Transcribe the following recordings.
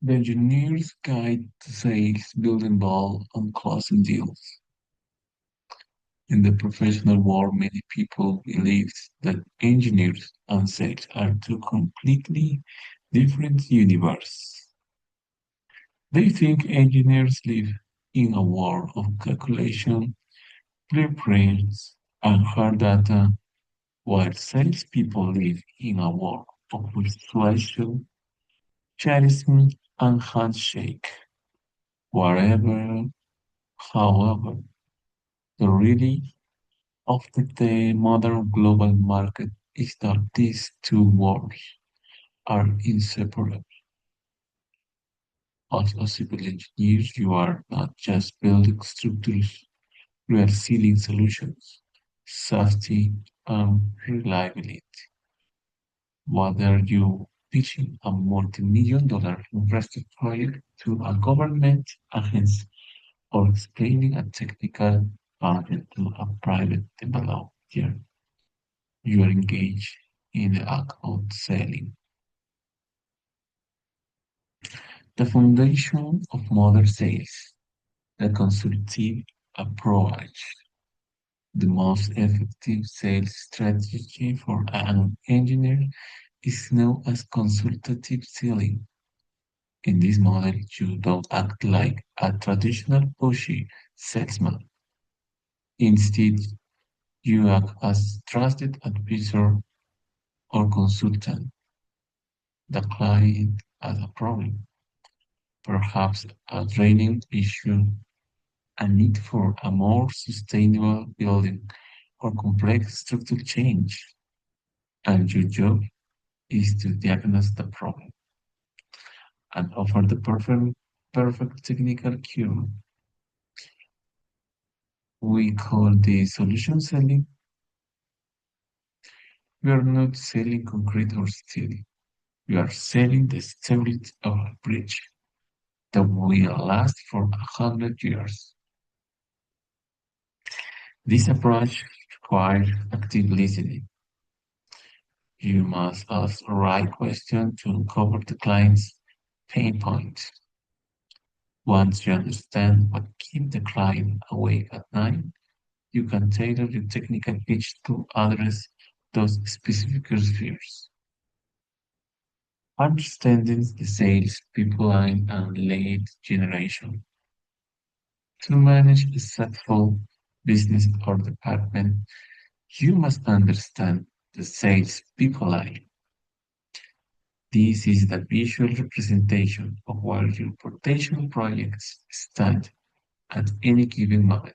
The engineer's guide to sales, building ball, and closing deals. In the professional world, many people believe that engineers and sales are two completely different universes. They think engineers live in a world of calculation, blueprints, and hard data, while salespeople live in a world of persuasion, charisma, and handshake. Whatever, however, the reality of the modern global market is that these two worlds are inseparable. As civil engineers, you are not just building structures, you are sealing solutions, safety, and reliability. Whether you pitching a multi-million dollar infrastructure project to a government agency or explaining a technical project to a private developer, you are engaged in the act of selling. The foundation of modern sales, the consultative approach. The most effective sales strategy for an engineer is known as consultative selling. In this model, you don't act like a traditional pushy salesman. Instead, you act as trusted advisor or consultant. The client has a problem, perhaps a training issue, a need for a more sustainable building, or complex structural change. And your job is to diagnose the problem and offer the perfect technical cure. We call this solution selling. We are not selling concrete or steel. We are selling the stability of a bridge that will last for 100 years. This approach requires active listening. You must ask the right question to uncover the client's pain point. Once you understand what keeps the client awake at night, you can tailor your technical pitch to address those specific fears. Understanding the sales pipeline and lead generation. To manage a successful business or department, you must understand the sales pipeline. This is the visual representation of where your potential projects stand at any given moment.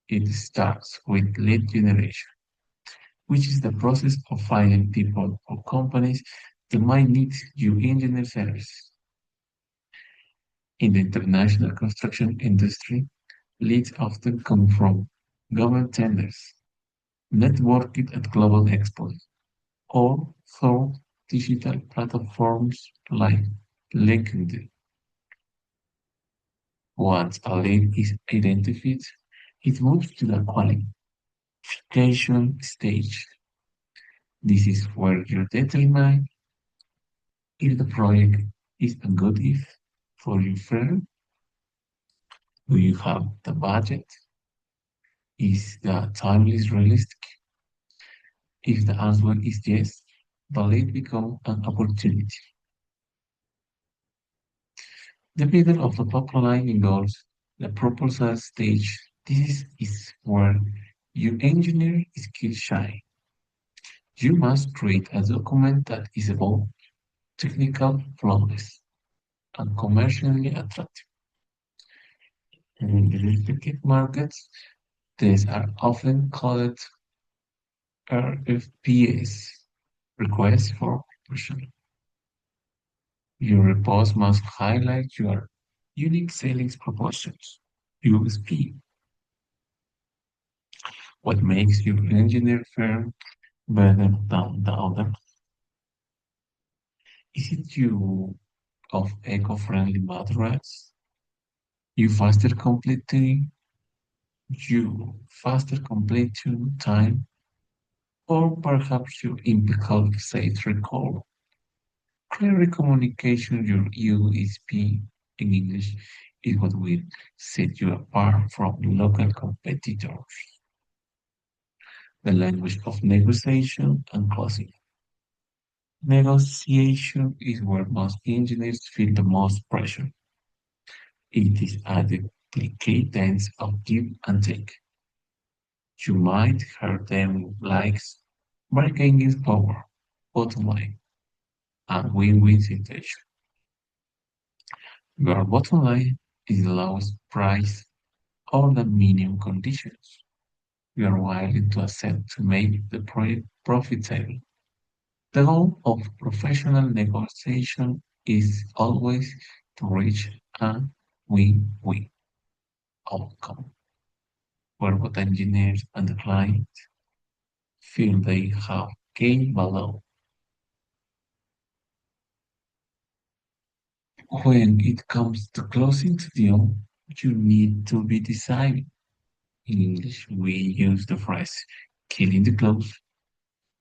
It starts with lead generation, which is the process of finding people or companies that might need your engineer service. In the international construction industry, leads often come from government tenders, networked at global expos, or through digital platforms like LinkedIn. Once a lead is identified, it moves to the qualification stage. This is where you determine if the project is a good if for your firm. Do you have the budget? Is the timeline realistic? If the answer is yes, the lead becomes an opportunity. The middle of the pipeline involves the proposal stage. This is where your engineer skill shine. You must create a document that is both technical, flawless, and commercially attractive. In the respective markets, these are often called RFPs, requests for proposal. Your report must highlight your unique selling propositions, USP, what makes your engineer firm better than the other. Is it you of eco-friendly materials? You faster completing faster completion time, or perhaps your impeccable sales record. Clear communication, your USP in English, is what will set you apart from local competitors. The language of negotiation and closing. Negotiation is where most engineers feel the most pressure. It is a delicate dance of give and take. You might hurt them likes bargaining is power, bottom line, and win-win situation. Your bottom line is the lowest price or the minimum conditions you are willing to accept to make the project profitable. The goal of professional negotiation is always to reach a win-win outcome where both engineers and the client feel they have gained value. When it comes to closing the deal, you need to be decisive. In English, we use the phrase killing the close.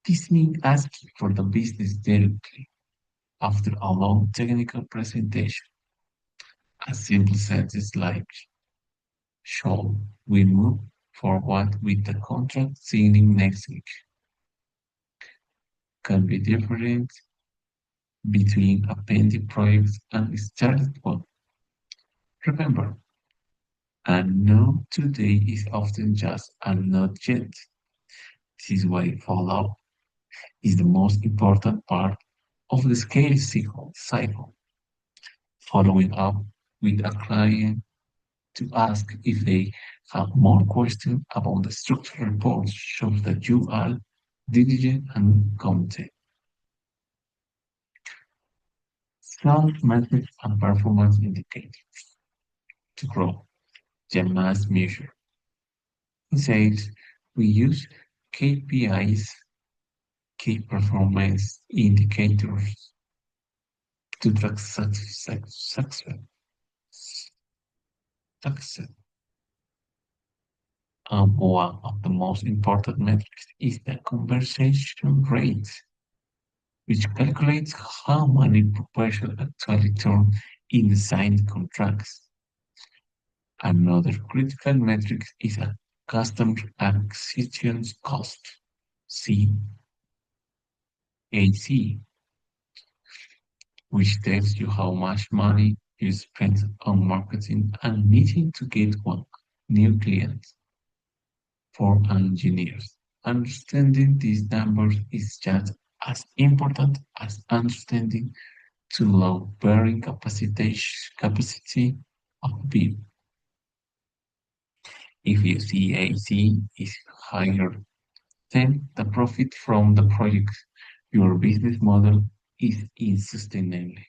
This means asking for the business directly after a long technical presentation. A simple sentence like, shall we move forward with the contract signing next week? Can be different between a pending project and a started one. Remember, a no today is often just a not yet. This is why follow-up is the most important part of the scale cycle. Following up with a client to ask if they have more questions about the structure report shows that you are diligent and competent. Strong metrics and performance indicators to grow. The must measure. In sales, we use KPIs, key performance indicators, to track success. One of the most important metrics is the conversation rate, which calculates how many proposals actually turn in signed contracts. Another critical metric is a customer acquisition cost, CAC, which tells you how much money you spent on marketing and needing to get one new client. For engineers, understanding these numbers is just as important as understanding to load bearing capacity of beam. If you see AC is higher, then the profit from the project, your business model is unsustainable.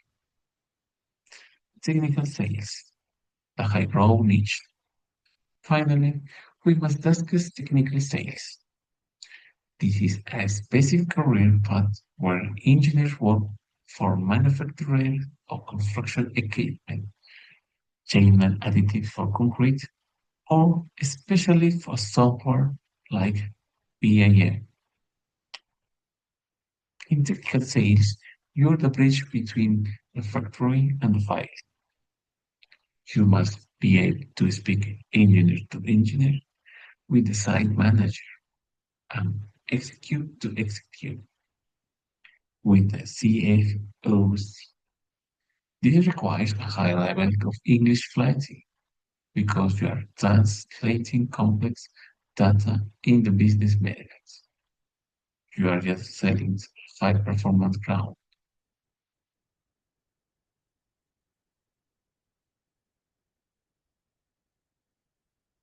Technical sales, the high growth niche. Finally, we must discuss technical sales. This is a specific career path where engineers work for manufacturers of construction equipment, chain and additives for concrete, or especially for software like BIM. In technical sales, you're the bridge between the factory and the field. You must be able to speak engineer to engineer with the site manager and execute to execute with the CFOs. This requires a high level of English fluency because you are translating complex data in the business methods. You are just selling high performance ground.